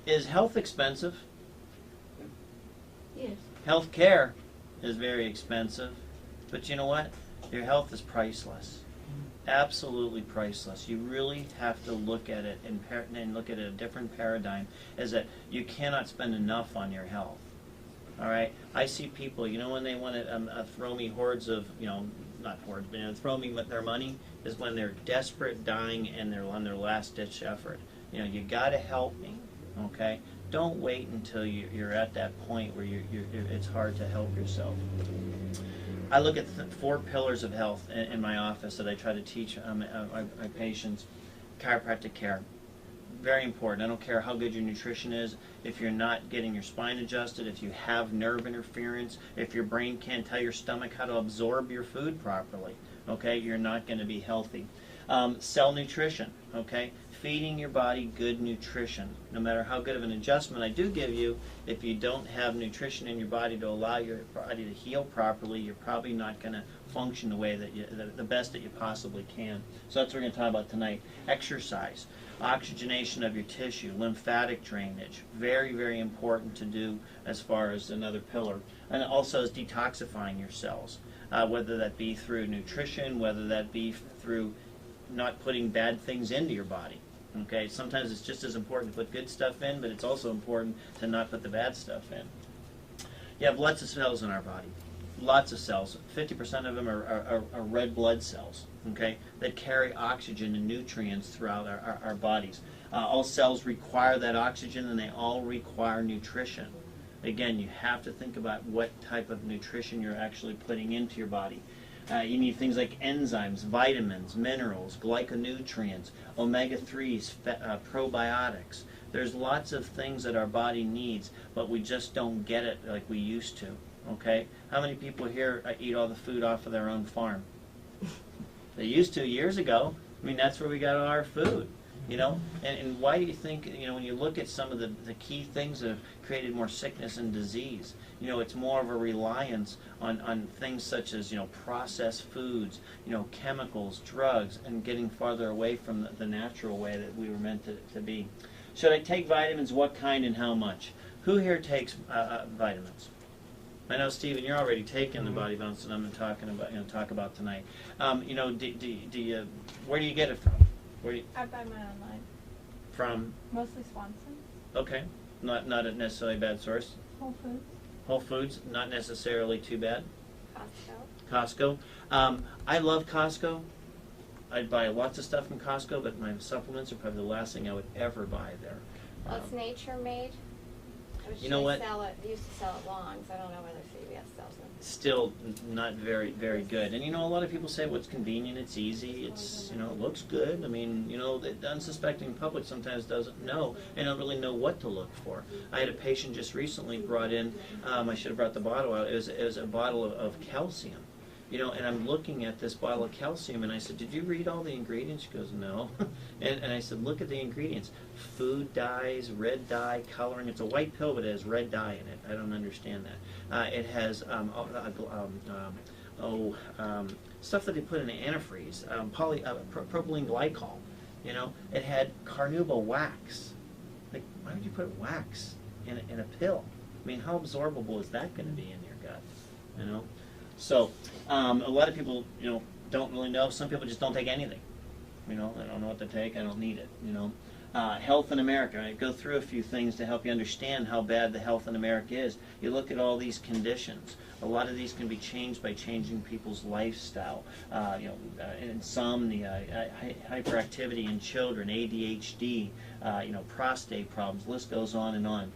Is health expensive? Yes. Health care is very expensive, but you know what? Your health is priceless. Absolutely priceless. You really have to look at it and look at a different paradigm, is that you cannot spend enough on your health. All right? I see people, you know, when they want to throw me hordes of, you know, not hordes, but, you know, throw me their money, is when they're desperate, dying, and they're on their last-ditch effort. You know, you got to help me, okay? Don't wait until you're at that point where it's hard to help yourself. I look at 4 pillars of health in my office that I try to teach my patients. Chiropractic care, very important. I don't care how good your nutrition is. If you're not getting your spine adjusted, if you have nerve interference, if your brain can't tell your stomach how to absorb your food properly, okay, you're not going to be healthy. Cell nutrition, okay, feeding your body good nutrition. No matter how good of an adjustment I do give you, if you don't have nutrition in your body to allow your body to heal properly, you're probably not going to function the way that the best that you possibly can. So that's what we're going to talk about tonight. Exercise, oxygenation of your tissue, lymphatic drainage, very, very important to do as far as another pillar. And also is detoxifying your cells, whether that be through nutrition, whether that be through not putting bad things into your body. Okay, sometimes it's just as important to put good stuff in, but it's also important to not put the bad stuff in. You have lots of cells in our body, lots of cells. 50% of them are red blood cells, okay, that carry oxygen and nutrients throughout our bodies. All cells require that oxygen, and they all require nutrition. Again, you have to think about what type of nutrition you're actually putting into your body. You need things like enzymes, vitamins, minerals, glycol-nutrients, omega-3s, probiotics. There's lots of things that our body needs, but we just don't get it like we used to. Okay? How many people here eat all the food off of their own farm? They used to years ago. I mean, that's where we got all our food. You know, and why do you think, you know, when you look at some of the key things that have created more sickness and disease, you know, it's more of a reliance on things such as, you know, processed foods, you know, chemicals, drugs, and getting farther away from the natural way that we were meant to be. Should I take vitamins? What kind and how much? Who here takes vitamins? I know, Stephen, you're already taking the body balance that I'm talking about, talk about tonight. You know, do you, where do you get it from? I buy mine online. From? Mostly Swanson. Okay. Not a necessarily bad source. Whole Foods. Whole Foods, not necessarily too bad. Costco. Costco. I love Costco. I'd buy lots of stuff from Costco, but my supplements are probably the last thing I would ever buy there. Well, it's nature made. You know what? They used to sell it long, so I don't know whether CVS sells it. Still not very, very good. And you know, a lot of people say, well, it's convenient, it's easy, it's, you know, it looks good. I mean, you know, the unsuspecting public sometimes doesn't know and don't really know what to look for. I had a patient just recently brought in, I should have brought the bottle out, it was a bottle of calcium. You know, and I'm looking at this bottle of calcium, and I said, did you read all the ingredients? She goes, no. and I said, look at the ingredients. Food dyes, red dye, coloring. It's a white pill, but it has red dye in it. I don't understand that. It has stuff that they put in antifreeze, propylene glycol. You know, it had carnuba wax. Like, why would you put wax in a pill? I mean, how absorbable is that going to be in your gut? You know? So, a lot of people, you know, don't really know. Some people just don't take anything. You know, I don't know what to take. I don't need it. You know, health in America. I go through a few things to help you understand how bad the health in America is. You look at all these conditions. A lot of these can be changed by changing people's lifestyle. You know, insomnia, hyperactivity in children, ADHD. You know, prostate problems. List goes on and on.